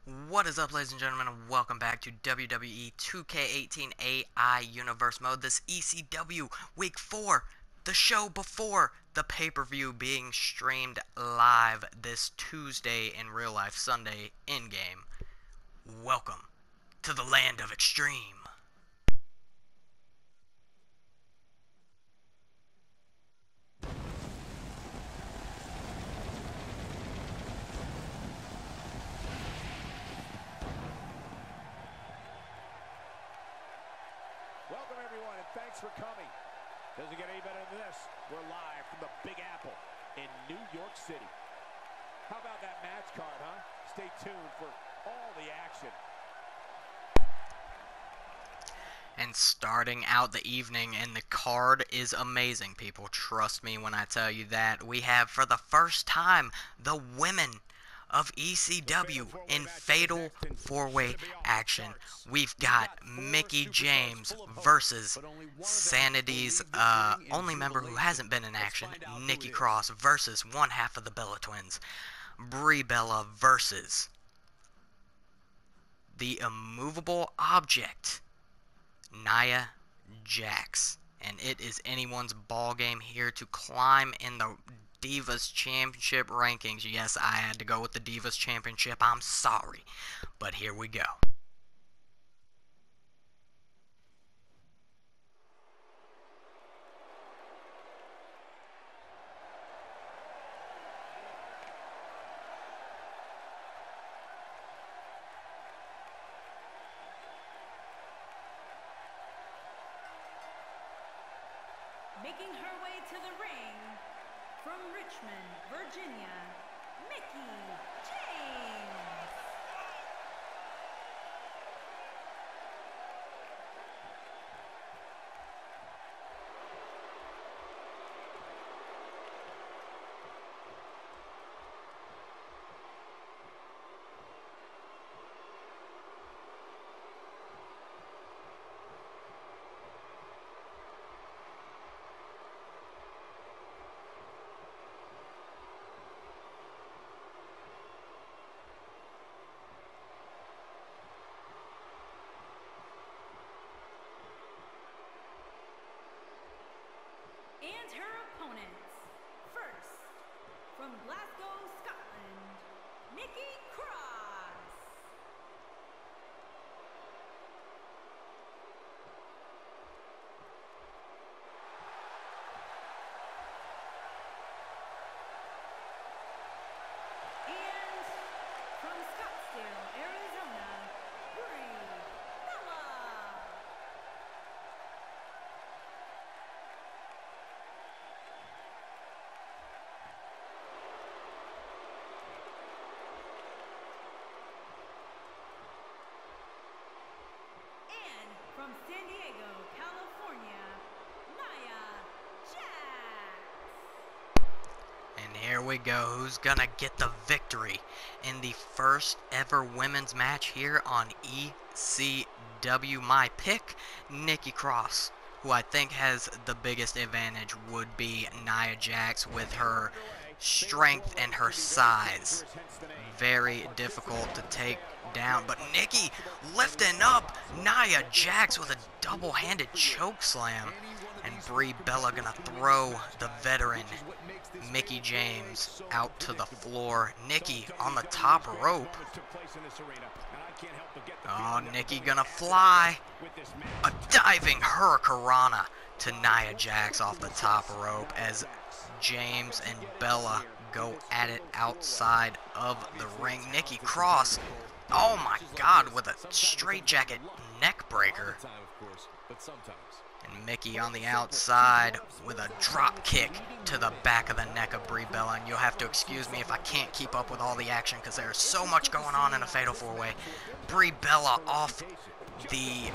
What is up, ladies and gentlemen, and welcome back to WWE 2K18 AI Universe Mode. This ECW Week 4, the show before the pay-per-view being streamed live this Tuesday in real life, Sunday in-game. Welcome to the land of extreme. Welcome, everyone, and thanks for coming. Doesn't get any better than this. We're live from the Big Apple in New York City. How about that match card, huh? Stay tuned for all the action. And starting out the evening, and the card is amazing, people. Trust me when I tell you that. We have, for the first time, the women of ECW in fatal four-way action. We've got Mickie James versus Sanity's only member who hasn't been in action, Nikki Cross, versus one half of the Bella Twins, Brie Bella, versus the immovable object, Nia Jax. And it is anyone's ball game here to climb in the Divas Championship rankings. Yes, I had to go with the Divas Championship. I'm sorry. But here we go. Making her way to the ring, from Richmond, Virginia, Mickie James. And her opponents, first, from Glasgow, Scotland, Nikki Cross. And from Scottsdale, Arizona, Brie Bella. And from San Diego, California, Nia Jax. And here we go. Who's gonna get the victory in the first ever women's match here on ECW? My pick, Nikki Cross, who I think has the biggest advantage, would be Nia Jax with her strength and her size. Very difficult to take down, but Nikki lifting up Nia Jax with a double-handed choke slam, and Brie Bella gonna throw the veteran Mickie James out to the floor. Nikki on the top rope. Oh, Nikki gonna fly. A diving hurricanrana to Nia Jax off the top rope as James and Bella go at it outside of the ring. Nikki Cross, oh my God, with a straitjacket neck breaker. And Mickie on the outside with a drop kick to the back of the neck of Brie Bella. And you'll have to excuse me if I can't keep up with all the action because there's so much going on in a fatal four-way. Brie Bella off the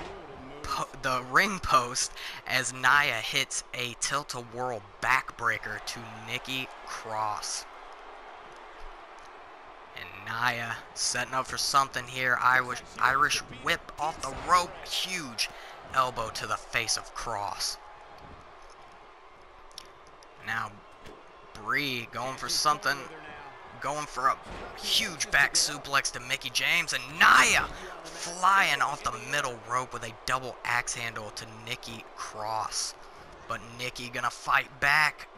ring post as Nia hits a tilt-a-whirl backbreaker to Nikki Cross. And Nia setting up for something here. Irish whip off the rope. Huge elbow to the face of Cross. Now Brie going for something going for a huge back suplex to Mickie James, and Nia flying off the middle rope with a double axe handle to Nikki Cross. But Nikki gonna fight back.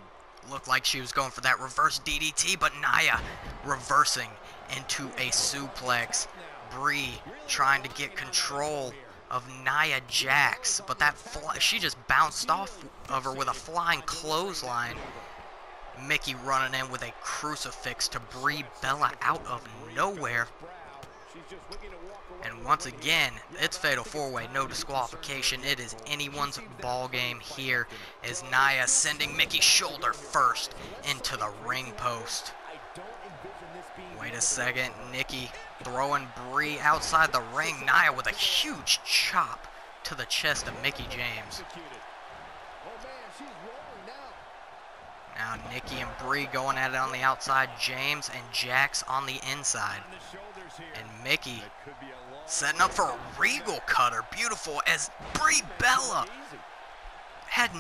Looked like she was going for that reverse DDT, but Nia reversing into a suplex. Brie trying to get control of Nia Jax, but that she just bounced off of her with a flying clothesline. Mickie running in with a crucifix to Brie Bella out of nowhere. And once again, it's Fatal 4-Way, no disqualification. It is anyone's ball game here as Nia sending Mickie's shoulder first into the ring post. Wait a second, Nikki throwing Brie outside the ring. Nia with a huge chop to the chest of Mickie James. Now Nikki and Brie going at it on the outside. James and Jax on the inside. And Mickie setting up for a regal cutter. Beautiful as Brie Bella had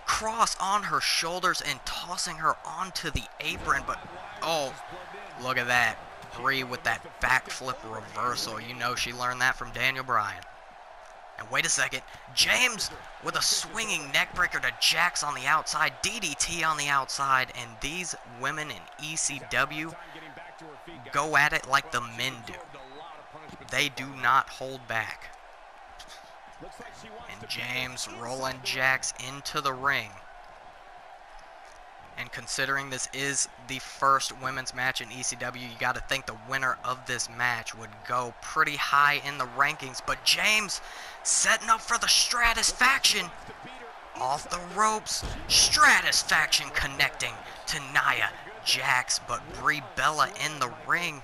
Cross on her shoulders and tossing her onto the apron. But, oh, look at that. Brie with that backflip reversal. You know she learned that from Daniel Bryan. And wait a second. James with a swinging neckbreaker to Jax on the outside. DDT on the outside. And these women in ECW go at it like the men do. They do not hold back. And James rolling Jax into the ring. And considering this is the first women's match in ECW, you got to think the winner of this match would go pretty high in the rankings. But James setting up for the Stratusfaction. Off the ropes, Stratusfaction connecting to Nia Jax, but Brie Bella in the ring.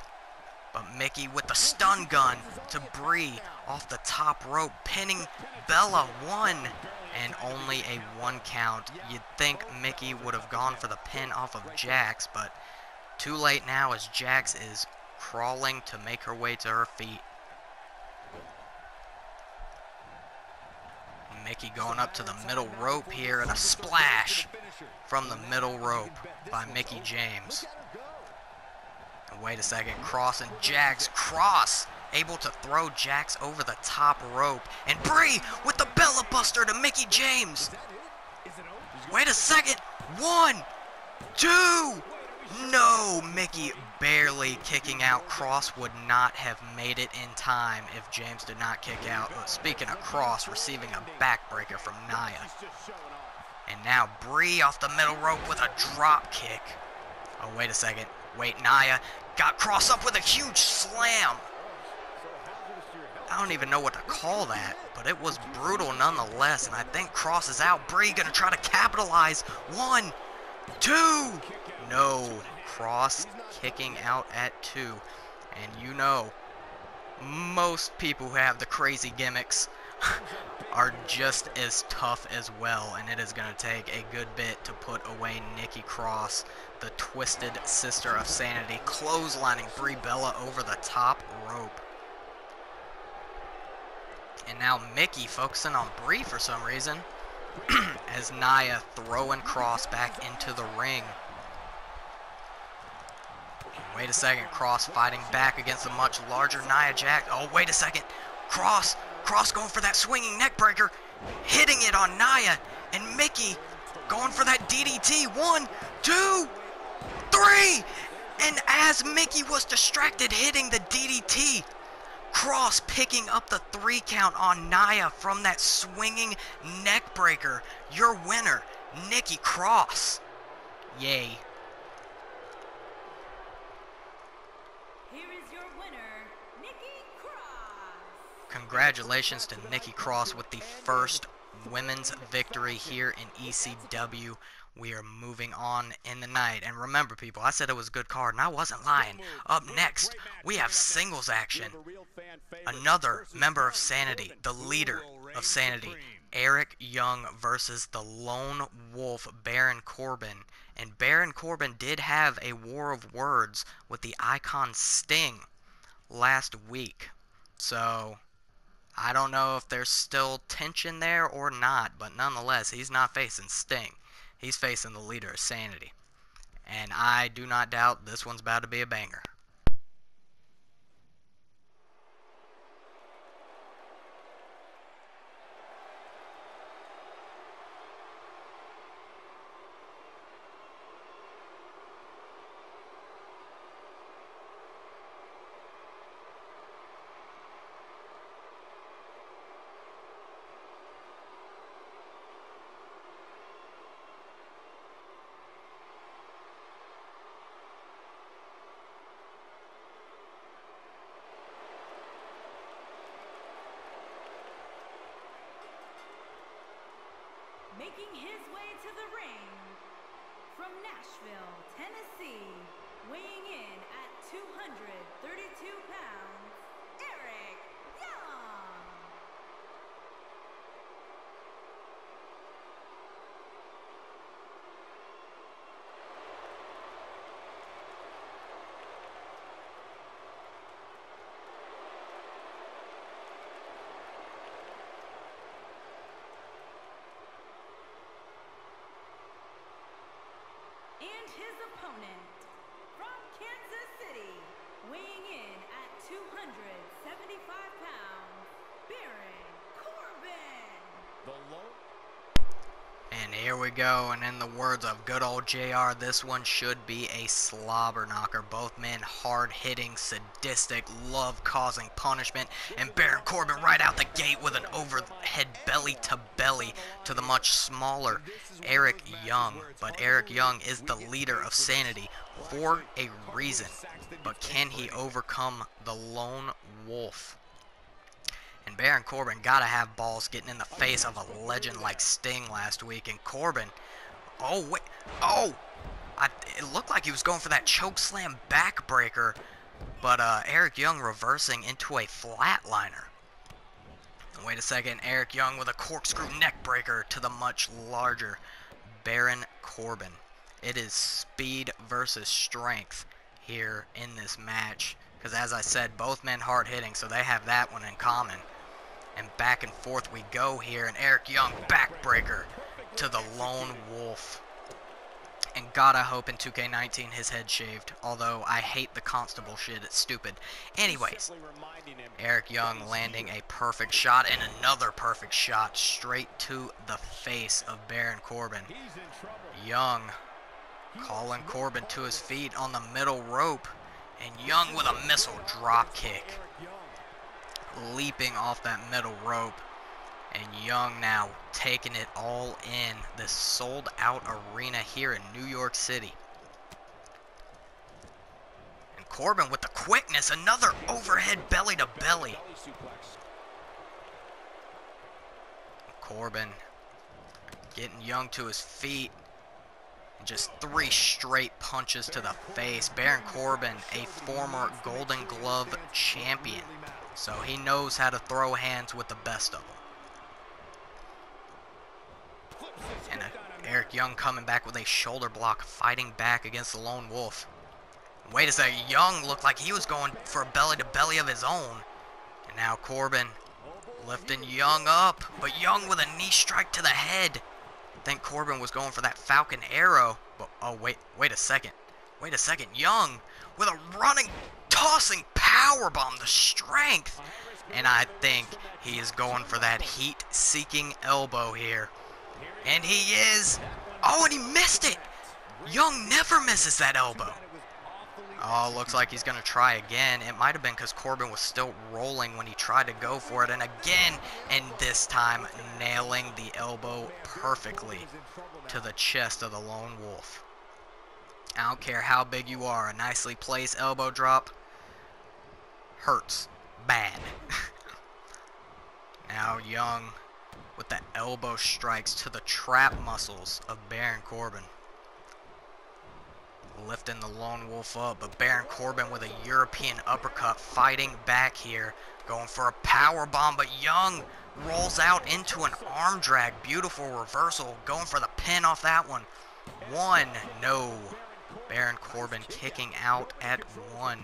But Mickie with the stun gun to Brie off the top rope, pinning Bella. One. And only a 1 count. You'd think Mickie would have gone for the pin off of Jax, but too late now as Jax is crawling to make her way to her feet. Mickie going up to the middle rope here, and a splash from the middle rope by Mickie James. And wait a second, Cross and Jax. Cross able to throw Jax over the top rope. And Brie with the Bella Buster to Mickie James. Wait a second. 1, 2. No, Mickie barely kicking out. Cross would not have made it in time if James did not kick out. But speaking of Cross, receiving a backbreaker from Nia. And now Brie off the middle rope with a drop kick. Oh, wait a second. Wait, Nia got Cross up with a huge slam. I don't even know what to call that, but it was brutal nonetheless, and I think Cross is out. Brie gonna try to capitalize. 1, 2. No, Cross kicking out at 2. And you know, most people who have the crazy gimmicks are just as tough as well, and it is gonna take a good bit to put away Nikki Cross, the Twisted Sister of Sanity, clotheslining Brie Bella over the top rope. And now Mickie focusing on Brie for some reason as Nia throwing Cross back into the ring. Wait a second, Cross fighting back against the much larger Nia Jax. Oh, wait a second. Cross going for that swinging neck breaker, hitting it on Nia, and Mickie going for that DDT. 1, 2, 3. And as Mickie was distracted hitting the DDT, Cross picking up the 3 count on Nia from that swinging neck breaker. Your winner, Nikki Cross. Yay. Here is your winner, Nikki Cross. Congratulations to Nikki Cross with the first women's victory here in ECW. We are moving on in the night. And remember, people, I said it was a good card, and I wasn't lying. Up next, we have singles action. Another member of Sanity, the leader of Sanity, Eric Young versus the lone wolf, Baron Corbin. And Baron Corbin did have a war of words with the Icon Sting last week. So I don't know if there's still tension there or not, but nonetheless, he's not facing Sting. He's facing the leader of Sanity. And I do not doubt this one's about to be a banger. Making his way to the ring from Nashville, Tennessee, weighing in at 232 pounds, Eric Young. And his opponent, from Kansas City, weighing in at 275 pounds, Baron Corbin. The low. And here we go, and in the words of good old JR, this one should be a slobber knocker. Both men hard-hitting, sadistic, love-causing punishment, and Baron Corbin right out the gate with an overhead belly-to-belly to the much smaller Eric Young. But Eric Young is the leader of Sanity for a reason. But can he overcome the Lone Wolf? And Baron Corbin gotta have balls getting in the face of a legend like Sting last week. And Corbin, oh wait, oh, it looked like he was going for that choke slam backbreaker, but Eric Young reversing into a flatliner. And wait a second, Eric Young with a corkscrew neck breaker to the much larger Baron Corbin. It is speed versus strength here in this match. Because as I said, both men hard hitting, so they have that one in common. And back and forth we go here, and Eric Young backbreaker to the Lone Wolf. And God, I hope in 2K18 his head shaved, although I hate the constable shit, it's stupid. Anyways, Eric Young landing a perfect shot and another perfect shot straight to the face of Baron Corbin. Young calling Corbin to his feet on the middle rope. And Young with a missile drop kick, leaping off that middle rope. And Young now taking it all in this sold out arena here in New York City. And Corbin with the quickness, another overhead belly to belly. Corbin getting Young to his feet. Just 3 straight punches to the face. Baron Corbin, a former Golden Glove champion, so he knows how to throw hands with the best of them. And Eric Young coming back with a shoulder block, fighting back against the Lone Wolf. Wait a second, Young looked like he was going for a belly-to-belly of his own. And now Corbin lifting Young up, but Young with a knee strike to the head. I think Corbin was going for that Falcon Arrow, but oh wait a second, Young with a running, tossing powerbomb to strength, and I think he is going for that heat-seeking elbow here, and he is. Oh, and he missed it. Young never misses that elbow. Oh, looks like he's gonna try again. It might have been because Corbin was still rolling when he tried to go for it. And again, and this time nailing the elbow perfectly to the chest of the Lone Wolf. I don't care how big you are, a nicely placed elbow drop hurts bad. Now Young with the elbow strikes to the trap muscles of Baron Corbin. Lifting the Lone Wolf up, but Baron Corbin with a European uppercut fighting back here, going for a power bomb, but Young rolls out into an arm drag. Beautiful reversal, going for the pin off that one. 1, no. Baron Corbin kicking out at 1.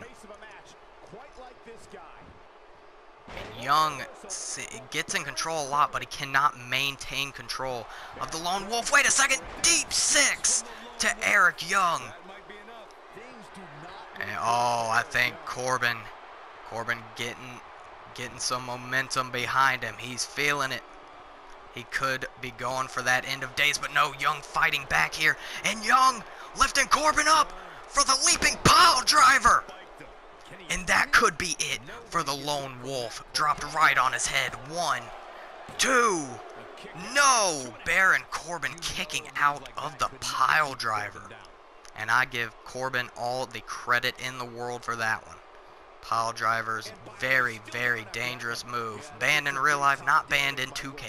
And Young gets in control a lot, but he cannot maintain control of the Lone Wolf. Wait a second, deep 6 to Eric Young. And, oh, I think Corbin getting some momentum behind him. He's feeling it. He could be going for that end of days, but no, Young fighting back here. And Young lifting Corbin up for the leaping pile driver. And that could be it for the Lone Wolf. Dropped right on his head. 1, 2. No! Baron Corbin kicking out of the pile driver. And I give Corbin all the credit in the world for that one. Pile drivers, very, very dangerous move. Banned in real life, not banned in 2K.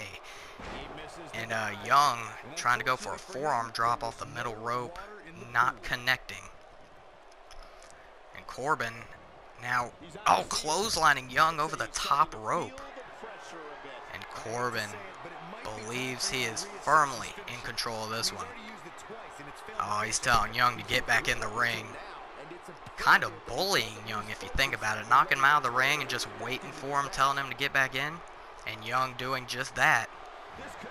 And Young trying to go for a forearm drop off the middle rope, not connecting. And Corbin now, oh, clotheslining Young over the top rope. And Corbin believes he is firmly in control of this one. Oh, he's telling Young to get back in the ring. Kind of bullying Young if you think about it. Knocking him out of the ring and just waiting for him, telling him to get back in. And Young doing just that.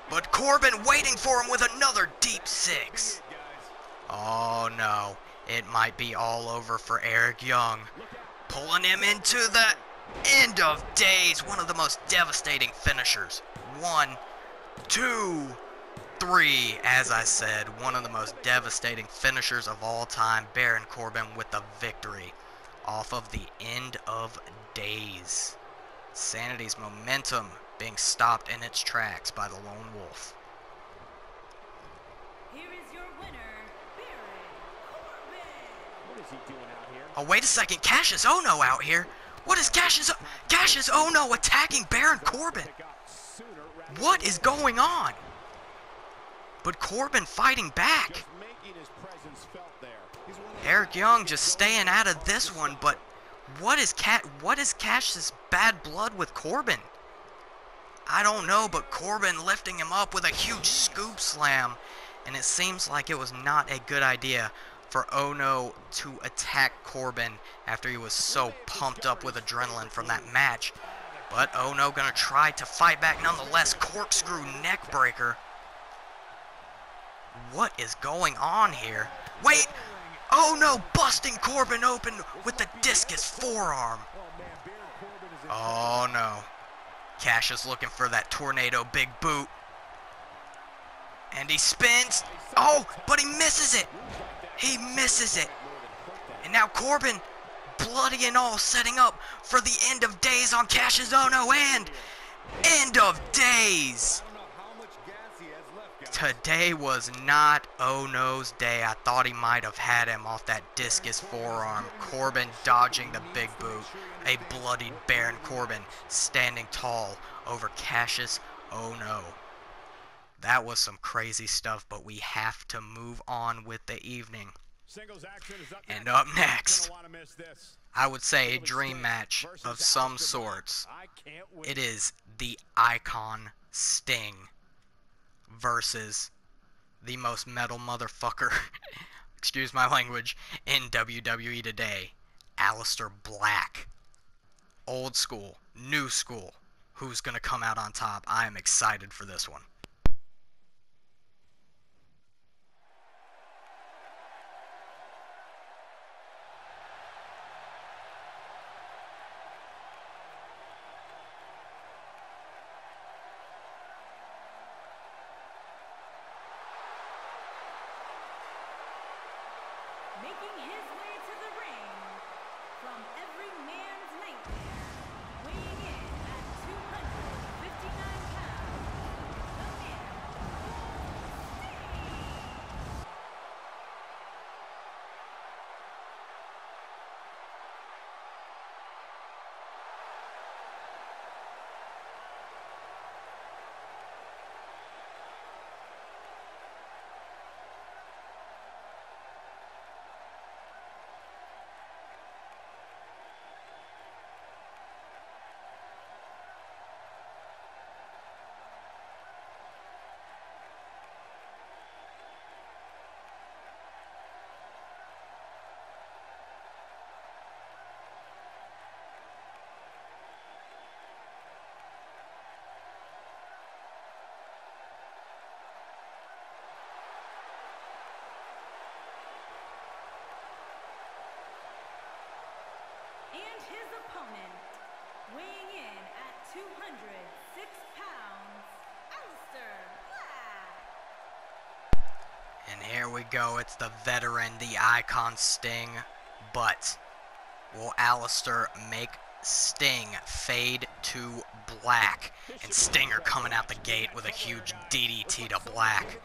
But Corbin waiting for him with another deep 6. Oh no, it might be all over for Eric Young. Pulling him into the end of days. One of the most devastating finishers. 1, 2, 3. As I said, one of the most devastating finishers of all time. Baron Corbin with the victory off of the end of days. Sanity's momentum being stopped in its tracks by the Lone Wolf. Here is your winner, Baron Corbin. What is he doing out here? Oh, wait a second. Cassius Ohno out here. What is Cassius Ohno attacking Baron Corbin? What is going on? But Corbin fighting back. Eric Young just staying out of this one, but what is Cassius' bad blood with Corbin? I don't know, but Corbin lifting him up with a huge scoop slam, and it seems like it was not a good idea for Ohno to attack Corbin after he was so pumped up with adrenaline from that match. But Ohno gonna try to fight back nonetheless. Corkscrew neck breaker. What is going on here? Wait! Ohno busting Corbin open with the discus forearm. Oh no. Cassius looking for that tornado big boot. And he spins. Oh, but he misses it. He misses it. And now Corbin, bloody and all, setting up for the end of days on Cassius Ohno and end of days. Today was not Ohno's day. I thought he might have had him off that discus forearm. Corbin dodging the big boot. A bloodied Baron Corbin standing tall over Cassius Ohno. That was some crazy stuff, but we have to move on with the evening. And up next, I would say a dream match of some sorts. It is the Icon Sting versus the most metal motherfucker, excuse my language, in WWE today, Aleister Black. Old school, new school. Who's gonna come out on top? I am excited for this one. Making his way to the ring from every man's nightmare, weighing in at 259 pounds, the opponent, weighing in at 206 pounds, Aleister Black. And here we go. It's the veteran, the icon Sting. But will Aleister make Sting fade to black? And Stinger coming out the gate with a huge DDT to Black.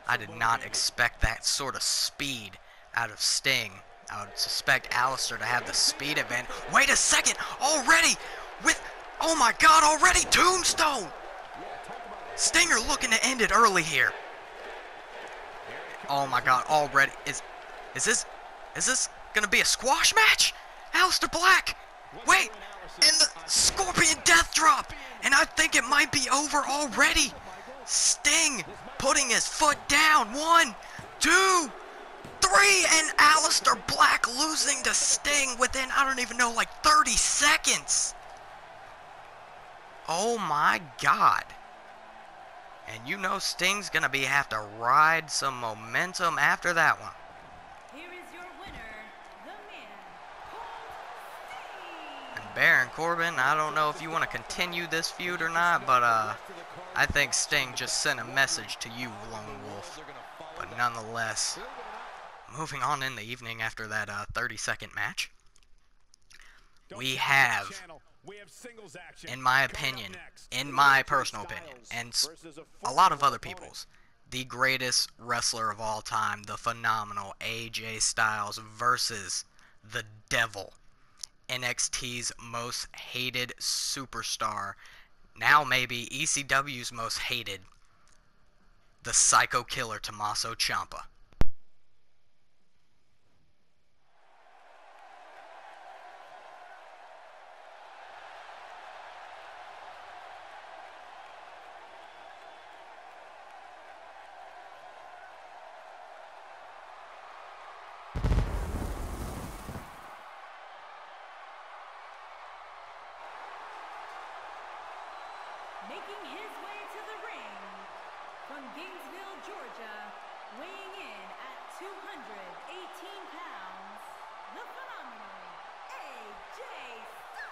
I did not expect that sort of speed out of Sting. I would suspect Aleister to have the speed advantage. Wait a second! Already! Oh my god, already Tombstone! Stinger looking to end it early here. Oh my god, already. Is this gonna be a squash match? Aleister Black! Wait! And the Scorpion Death Drop! And I think it might be over already! Sting putting his foot down. 1, 2, 3, and Aleister Black losing to Sting within, I don't even know, like 30 seconds. Oh my god. And you know Sting's gonna have to ride some momentum after that one. Here is your winner, the man called Sting. And Baron Corbin, I don't know if you want to continue this feud or not, but I think Sting just sent a message to you, Lone Wolf. But nonetheless, moving on in the evening after that 30-second match, we have, in my opinion, in my personal opinion, and a lot of other people's, the greatest wrestler of all time, the phenomenal AJ Styles versus the Devil, NXT's most hated superstar, now maybe ECW's most hated, the Psycho Killer Tommaso Ciampa. Making his way to the ring from Gainesville, Georgia, weighing in at 218 pounds, the phenomenal AJ Styles.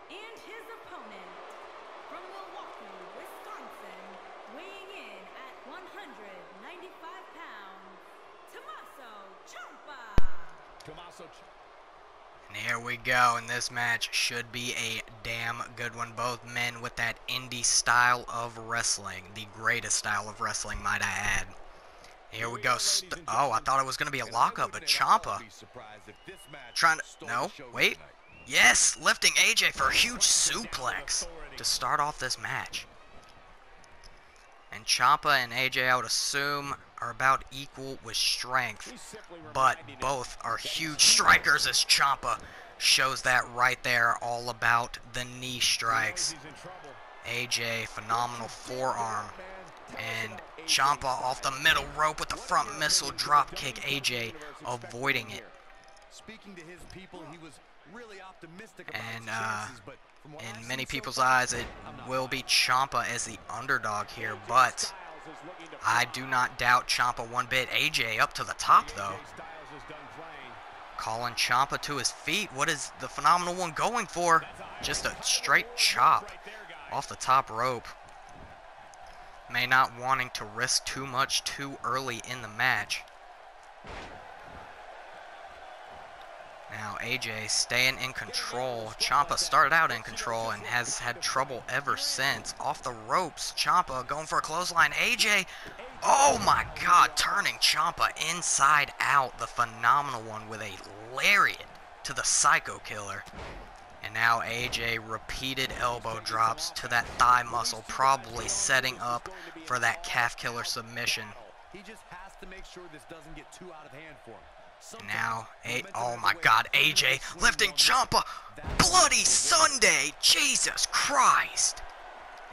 And his opponent, from Milwaukee, Wisconsin, weighing in at 195 pounds, Tommaso Ciampa. And here we go, and this match should be a damn good one. Both men with that indie style of wrestling, the greatest style of wrestling, might I add. Here we go. Oh, I thought it was going to be a lockup, but Ciampa trying to... No, wait. Yes, lifting AJ for a huge suplex to start off this match. And Ciampa and AJ, I would assume, are about equal with strength, but both are huge strikers, as Ciampa shows that right there, all about the knee strikes. AJ, phenomenal forearm, and Ciampa off the middle rope with the front missile drop kick, AJ avoiding it. Speaking to his people, he was really optimistic about And his chances, but from what in I've many seen so people's far, eyes, it will be Ciampa as the underdog here, but I do not doubt Ciampa one bit. AJ up to the top, though. Calling Ciampa to his feet. What is the phenomenal one going for? Just a straight chop off the top rope. May not wanting to risk too much too early in the match. Now AJ staying in control. Ciampa started out in control and has had trouble ever since. Off the ropes, Ciampa going for a clothesline. AJ, oh my god, turning Ciampa inside out. The phenomenal one with a lariat to the Psycho Killer. And now AJ repeated elbow drops to that thigh muscle, probably setting up for that calf killer submission. he just has to make sure this doesn't get too out of hand for him. Now, oh my god, AJ lifting Ciampa. Bloody Sunday, Jesus Christ.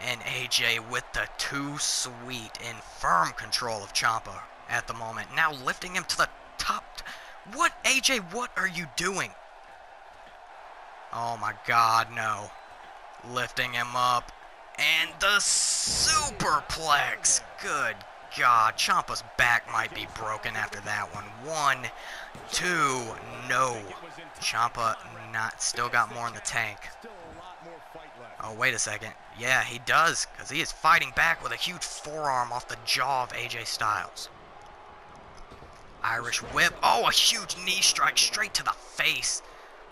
And AJ with the too sweet and firm control of Ciampa. at the moment. Now lifting him to the top. What, AJ, what are you doing? Oh my God, no. Lifting him up. And the superplex. Good God. Ciampa's back might be broken after that one. 1, 2, no. Ciampa still got more in the tank. Oh, wait a second. Yeah, he does, because he is fighting back with a huge forearm off the jaw of AJ Styles. Irish whip. Oh, a huge knee strike straight to the face.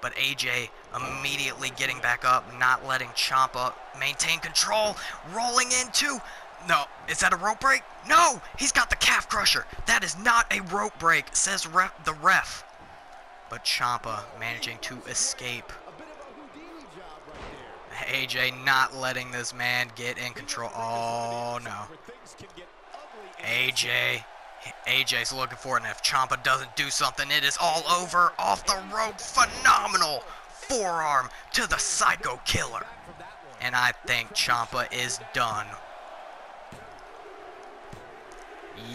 But AJ immediately getting back up, not letting Ciampa maintain control. Rolling into... No, is that a rope break? No, he's got the calf crusher. That is not a rope break, says the ref. But Ciampa managing to escape. AJ not letting this man get in control. Oh, no. AJ's looking for it, and if Ciampa doesn't do something, it is all over. Off the rope, phenomenal forearm to the Psycho Killer. And I think Ciampa is done.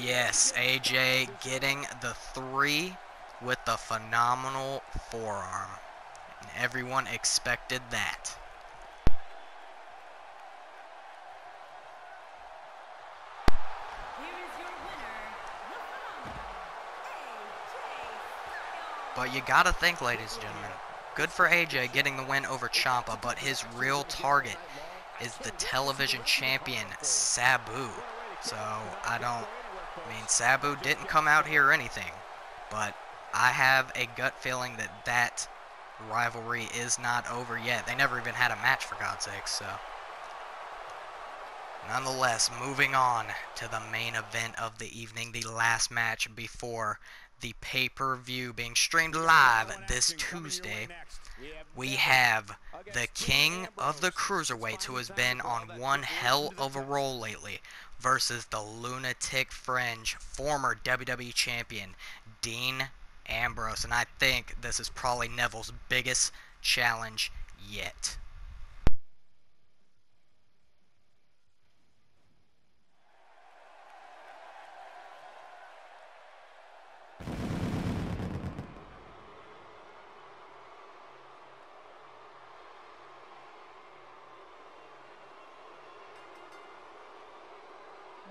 Yes, AJ getting the 3 with the phenomenal forearm. And everyone expected that. But you gotta think, ladies and gentlemen, good for AJ getting the win over Ciampa, but his real target is the television champion, Sabu. So, I mean, Sabu didn't come out here or anything, but I have a gut feeling that that rivalry is not over yet. They never even had a match, for God's sake, so. Nonetheless, moving on to the main event of the evening, the last match before the pay-per-view being streamed live this Tuesday. We have the king of the cruiserweights, who has been on one hell of a roll lately, versus the lunatic fringe former WWE champion Dean Ambrose. And I think this is probably Neville's biggest challenge yet.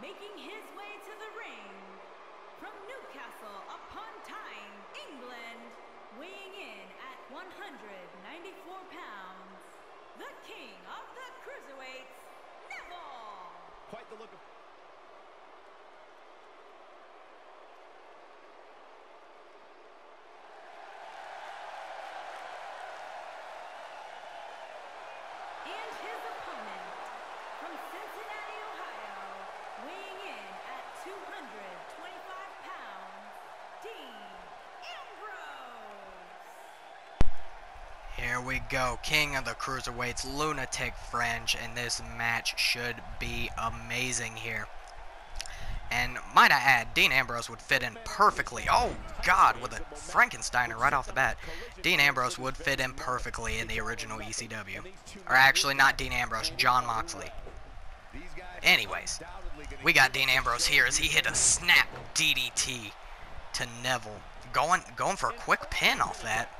Making his way to the ring, from Newcastle upon Tyne, England, weighing in at 194 pounds, the king of the cruiserweights, Neville. Quite the look of... And his opponent, from Cincinnati, Ohio, weighing in at 225 pounds, Dean Ambrose. Here we go, king of the cruiserweights, lunatic fringe, and this match should be amazing here. And might I add, Dean Ambrose would fit in perfectly. Oh God, with a Frankensteiner right off the bat. Dean Ambrose would fit in perfectly in the original ECW. Or actually, not Dean Ambrose, Jon Moxley. Anyways, we got Dean Ambrose here as he hit a snap DDT to Neville. Going for a quick pin off that.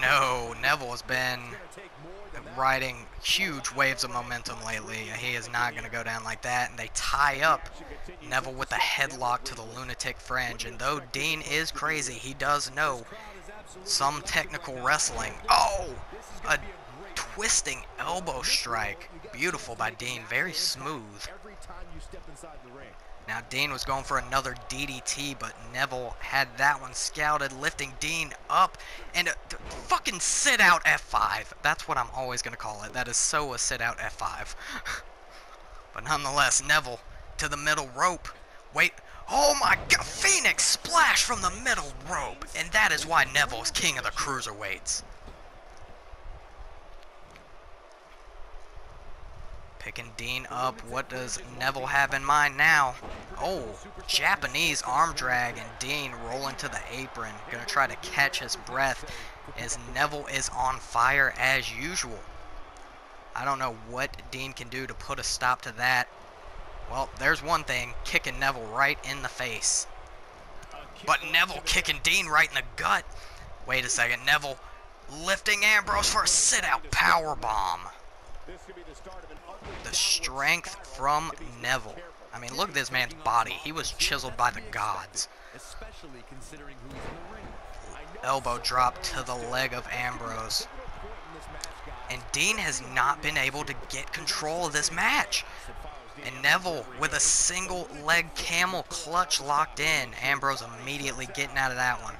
No, Neville has been riding huge waves of momentum lately. He is not going to go down like that. And they tie up Neville with a headlock to the lunatic fringe. And though Dean is crazy, he does know some technical wrestling. Oh, a twisting elbow strike. Beautiful by Dean. Very smooth. Now Dean was going for another DDT, but Neville had that one scouted, lifting Dean up, and a fucking sit-out F5. That's what I'm always going to call it. That is so a sit-out F5. But nonetheless, Neville to the middle rope. Wait, oh my God, Phoenix splash from the middle rope, and that is why Neville is king of the cruiserweights. Picking Dean up. What does Neville have in mind now? Oh, Japanese arm drag, and Dean rolling to the apron. Gonna try to catch his breath as Neville is on fire as usual. I don't know what Dean can do to put a stop to that. Well, there's one thing, kicking Neville right in the face. But Neville kicking Dean right in the gut. Wait a second. Neville lifting Ambrose for a sit-out powerbomb. The strength from Neville. I mean, look at this man's body. He was chiseled by the gods. Elbow drop to the leg of Ambrose. And Dean has not been able to get control of this match. And Neville with a single leg camel clutch locked in. Ambrose immediately getting out of that one.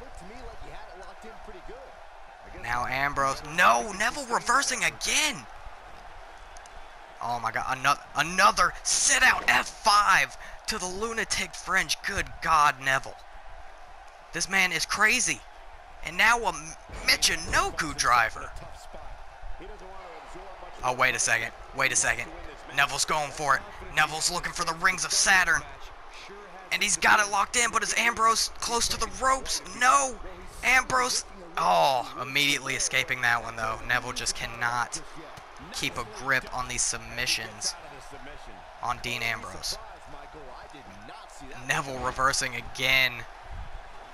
Now Ambrose. No, Neville reversing again. Oh my god, another sit out F5 to the lunatic fringe. Good God, Neville. This man is crazy. And now a Michinoku driver. Oh, wait a second. Wait a second. Neville's going for it. Neville's looking for the rings of Saturn. And he's got it locked in, but is Ambrose close to the ropes? No. Ambrose. Oh, immediately escaping that one, though. Neville just cannot keep a grip on these submissions on Dean Ambrose. Neville reversing again.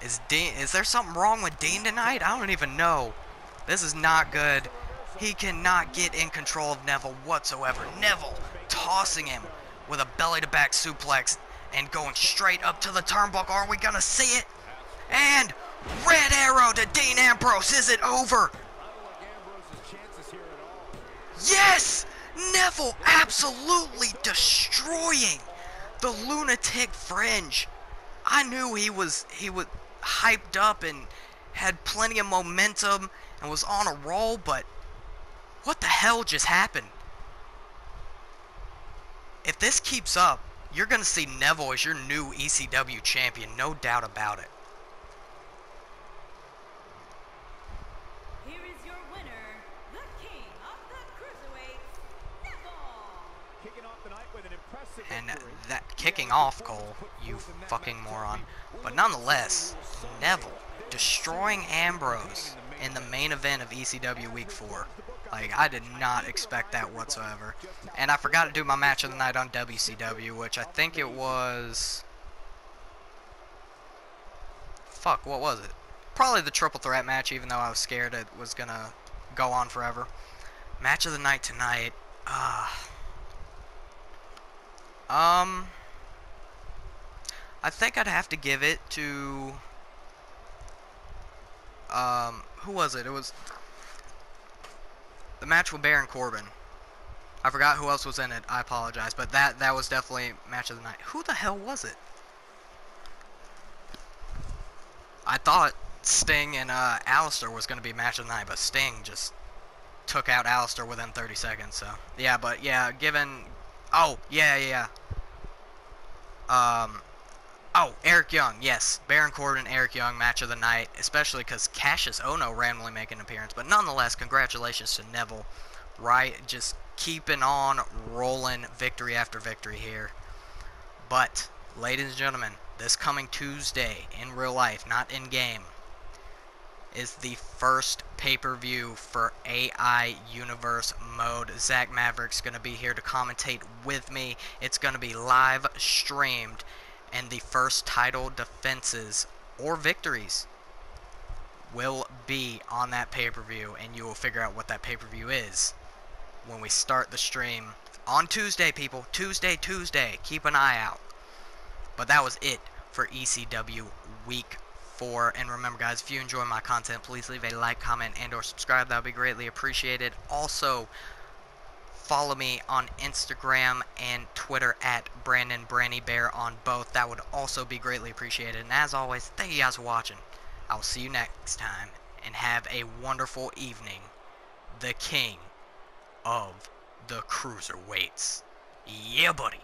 Is there something wrong with Dean tonight? I don't even know. This is not good. He cannot get in control of Neville whatsoever. Neville tossing him with a belly-to-back suplex and going straight up to the turnbuckle. Are we gonna see it? And red arrow to Dean Ambrose. Is it over? Yes! Neville absolutely destroying the lunatic fringe. I knew he was hyped up and had plenty of momentum and was on a roll, but what the hell just happened? If this keeps up, you're going to see Neville as your new ECW champion, no doubt about it. Here is your winner, the King of the Cruiserweights, Neville. Kicking off the night with an impressive And victory. that kicking off, Cole, you fucking moron. But nonetheless, Neville destroying Ambrose in the main event of ECW Week 4. Like, I did not expect that whatsoever. And I forgot to do my match of the night on WCW, which I think it was... Fuck, what was it? Probably the triple threat match, even though I was scared it was gonna go on forever. Match of the night tonight. I think I'd have to give it to... who was it? It was... the match with Baron Corbin. I forgot who else was in it. I apologize. But that was definitely match of the night. Who the hell was it? I thought Sting and Alistair was going to be match of the night. But Sting just took out Alistair within 30 seconds. So, yeah, but yeah, given... Oh, yeah. Oh, Eric Young, yes. Baron Corbin, Eric Young, match of the night, especially because Cassius Ono randomly making an appearance. But nonetheless, congratulations to Neville. Right, just keeping on rolling victory after victory here. But, ladies and gentlemen, this coming Tuesday, in real life, not in game, is the first pay-per-view for AI Universe mode. Zach Maverick's going to be here to commentate with me. It's going to be live streamed. And the first title defenses or victories will be on that pay-per-view, and you will figure out what that pay-per-view is when we start the stream on Tuesday, people. Tuesday. Keep an eye out. But that was it for ECW Week 4. And remember, guys, if you enjoy my content, please leave a like, comment, and or subscribe. That would be greatly appreciated. Also, follow me on Instagram and Twitter at Brandon Branny Bear on both. That would also be greatly appreciated. And as always, thank you guys for watching. I will see you next time. And have a wonderful evening. The King of the Cruiserweights. Yeah, buddy.